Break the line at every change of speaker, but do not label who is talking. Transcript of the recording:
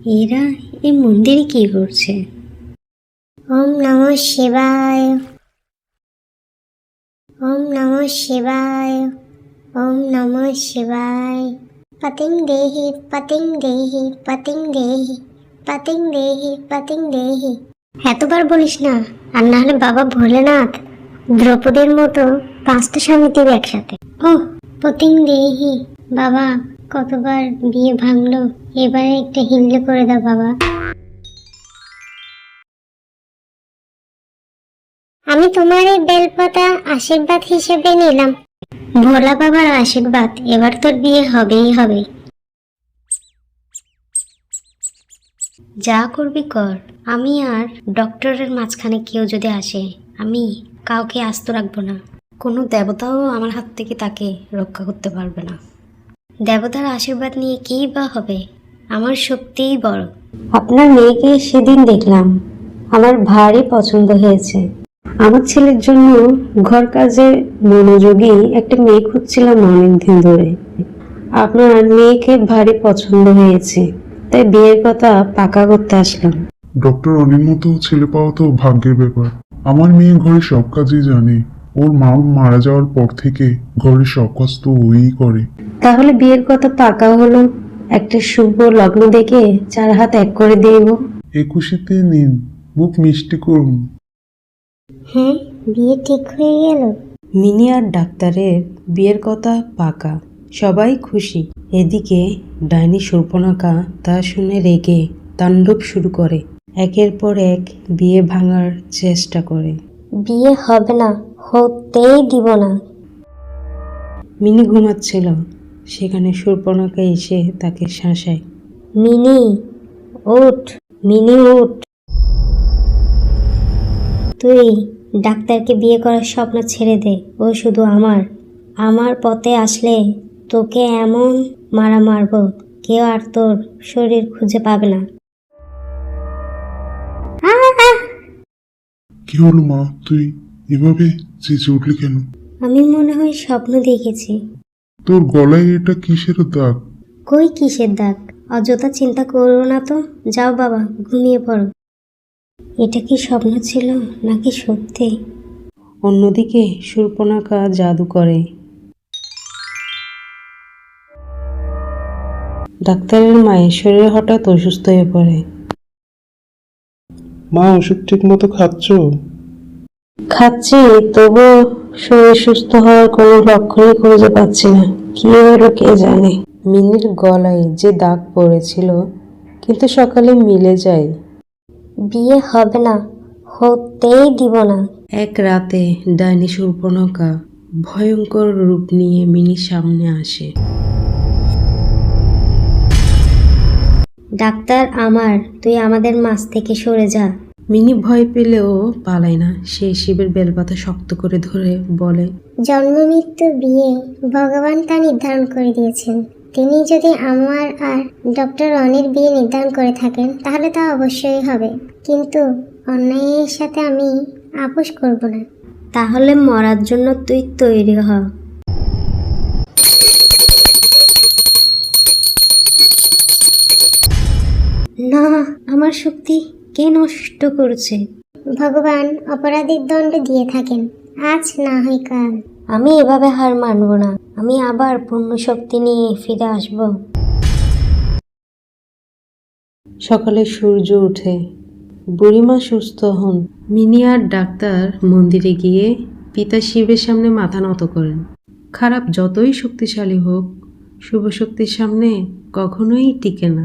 এরা এই মন্দিরে কি করছে?
ওম নমঃ শিবায়, ওম নমঃ শিবায়, ওম নমঃ শিবায়। পতিং দেহি, পতিং দেহি, পতিং দেহি, পতিং দেহি, পতিং দেহি। এতবার বলিস না, আর না হলে বাবা ভোলেনাথ দ্রৌপদীর মতো 5টা স্বামী দেবে একসাথে। ও পতিং দেহি। বাবা কতবার বিয়ে ভাঙলো, এবারে একটা হিন্দি করে দাও বাবা। আমি তোমার এই বেলপাতা আশীর্বাদ হিসেবে নিলাম। ভোলা বাবার আশীর্বাদ, এবার তোর বিয়ে হবেই হবে।
যা করবি কর, আমি আর ডক্টরের মাঝখানে কেউ যদি আসে, আমি কাউকে আস্ত রাখবো না। কোনো দেবতাও আমার হাত থেকে তাকে রক্ষা করতে পারবে না। দেবতার আশীর্বাদ নিয়ে কী বা হবে? আমার শক্তিই বড়।
আপনার মেয়েকে সেদিন দেখলাম, আমার ভারী পছন্দ হয়েছে। আমার ছেলের জন্য ঘর কাজে মনোযোগী একটা মেয়ে খুঁজছিলাম অনেকদিন ধরে। আপনার মেয়েকে ভারী পছন্দ হয়েছে, তাই বিয়ের কথা পাকা করতে আসলাম।
ডক্টর অনির মতো ছেলে পাওয়া তো ভাগ্যের ব্যাপার। আমার মেয়ে ঘরের সব কাজই জানে। ওর মা মারা যাওয়ার পর থেকে ঘরের সব কাজ তো ওই করে।
তাহলে বিয়ের কথা পাকা হলো, একটা শুভ লগ্ন দেখে 4 হাত এক করে দেব।
21-তে নিন, মুখ মিষ্টি করুন।
হ্যাঁ, বিয়ে ঠিক হয়ে গেল।
মিনি আর ডাক্তারের বিয়ের কথা পাকা, সবাই খুশি। এদিকে ডাইনি শূর্পণখা তা শুনে রেগে তাণ্ডব শুরু করে, একের পর এক বিয়ে ভাঙার চেষ্টা করে।
বিয়ে হবে না, হতেই দিব না।
মিনি ঘুমাচ্ছিল, সেখানে শূর্পণখা এসে তাকে শাসায়।
মিনি উঠ, মিনি উঠ। তুই ডাক্তারকে বিয়ে করার স্বপ্ন ছেড়ে দে, ও শুধু আমার পথে আসলে তোকে এমন মারা মারবো, কেউ আর তোর শরীর খুঁজে পাবে না।
কি হলো মা, তুই এভাবে চেঁচে উঠলি কেন?
আমি মনে হয় স্বপ্ন দেখেছি।
তোর গলায় এটা কিসের দাগ?
কই কিসের দাগ? অযথা চিন্তা করো না তো, যাও বাবা ঘুমিয়ে পড়ো। এটা কি স্বপ্ন ছিল নাকি সত্যি?
অন্যদিকে শূর্পণখা জাদু করে। ডাক্তারের মায়ের শরীর হঠাৎ অসুস্থ হয়ে পড়ে।
মা, ওষুধ ঠিক মতো খাচ্ছ?
খাচ্ছি, তবু শরীর সুস্থ হওয়ার কোনো লক্ষণই খুঁজে পাচ্ছি না। কি হলো কে জানে। মিনির গলায় যে দাগ পড়েছিল, কিন্তু সকালে মিলে যায়।
বিয়ে হবে না, হতেই দিব না।
এক রাতে ডাইনি শূর্পণখা ভয়ঙ্কর রূপ নিয়ে মিনির সামনে আসে।
ডাক্তার তুই আমাদের মাঝ থেকে সরে যা।
মিনি ভয় পেলেও পালায় না, সে শিবের বেলপাতা শক্ত করে ধরে বলে,
জন্ম মৃত্যু বিয়ে ভগবান তা নির্ধারণ করে দিয়েছেন। তিনি যদি আমার আর ডক্টর অনির বিয়ে নির্ধারণ করে থাকেন, তাহলে তা অবশ্যই হবে। কিন্তু অন্যায়ের সাথে আমি আপোষ করব না।
তাহলে মরার জন্য তুই তৈরি হ।
না,
আমার শক্তি কে নষ্ট করছে?
ভগবান অপরাধীর দণ্ড দিয়ে থাকেন, আজ না হয় কাল।
আমি এভাবে হার মানব না, আমি আবার পূর্ণ শক্তি নিয়ে ফিরে আসব।
সকালে সূর্য ওঠে, বুড়িমা সুস্থ হন। মিনি আর ডাক্তার মন্দিরে গিয়ে পিতা শিবের সামনে মাথা নত করেন। খারাপ যতই শক্তিশালী হোক, শুভ শক্তির সামনে কখনোই টিকে না।